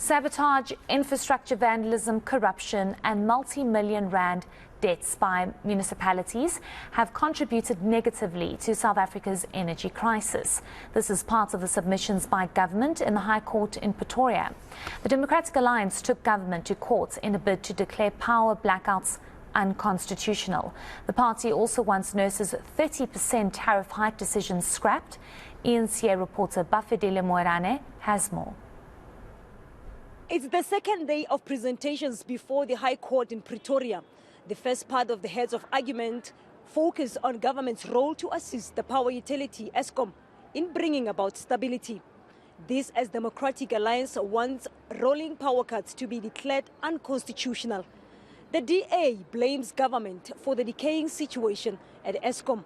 Sabotage, infrastructure vandalism, corruption and multi-million rand debts by municipalities have contributed negatively to South Africa's energy crisis. This is part of the submissions by government in the High Court in Pretoria. The Democratic Alliance took government to court in a bid to declare power blackouts unconstitutional. The party also wants NERSA's 30% tariff hike decision scrapped. eNCA reporter Bafedile Moerane has more. It's the second day of presentations before the High Court in Pretoria. The first part of the heads of argument focused on government's role to assist the power utility Eskom in bringing about stability. This as Democratic Alliance wants rolling power cuts to be declared unconstitutional. The DA blames government for the decaying situation at Eskom.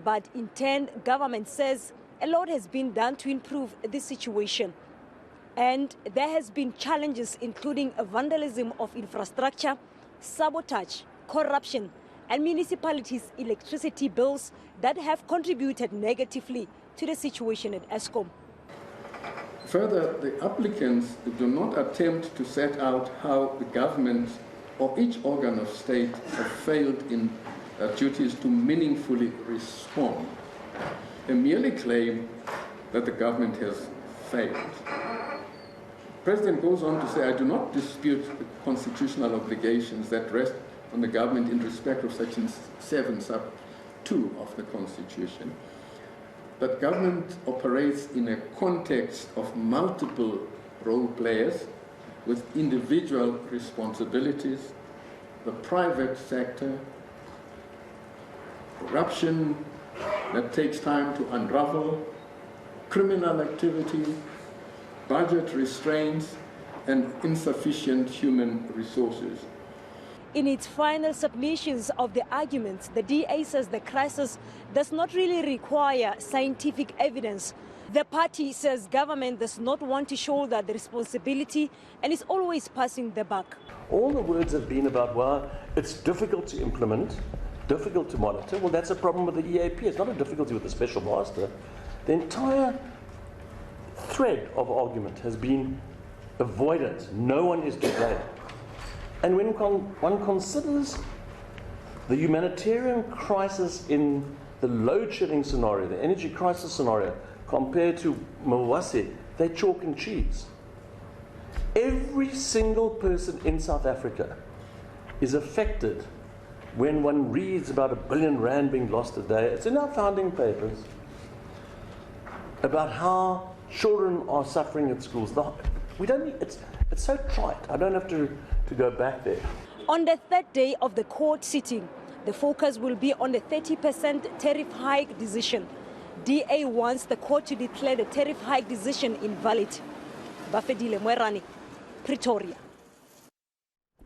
But in turn, government says a lot has been done to improve this situation. And there has been challenges including vandalism of infrastructure, sabotage, corruption and municipalities' electricity bills that have contributed negatively to the situation at Eskom. Further, the applicants do not attempt to set out how the government or each organ of state have failed in duties to meaningfully respond. They merely claim that the government has failed. The President goes on to say, I do not dispute the constitutional obligations that rest on the government in respect of Section 7, sub 2 of the Constitution. But government operates in a context of multiple role players with individual responsibilities, the private sector, corruption that takes time to unravel, criminal activity, budget restraints, and insufficient human resources. In its final submissions of the arguments, the DA says the crisis does not really require scientific evidence. The party says government does not want to shoulder the responsibility and is always passing the buck. All the words have been about, well, it's difficult to implement, difficult to monitor. Well, that's a problem with the EAP. It's not a difficulty with the special master. The entire thread of argument has been avoidance. No one is to blame. And when one considers the humanitarian crisis in the load-shedding scenario, the energy crisis scenario, compared to Mawase, they're chalk and cheese. Every single person in South Africa is affected when one reads about R1 billion being lost a day. It's in our founding papers about how children are suffering at schools. We don't need, it's so trite. I don't have to go back there. On the third day of the court sitting, the focus will be on the 30% tariff hike decision. DA wants the court to declare the tariff hike decision invalid. Bafedile Moerane, Pretoria.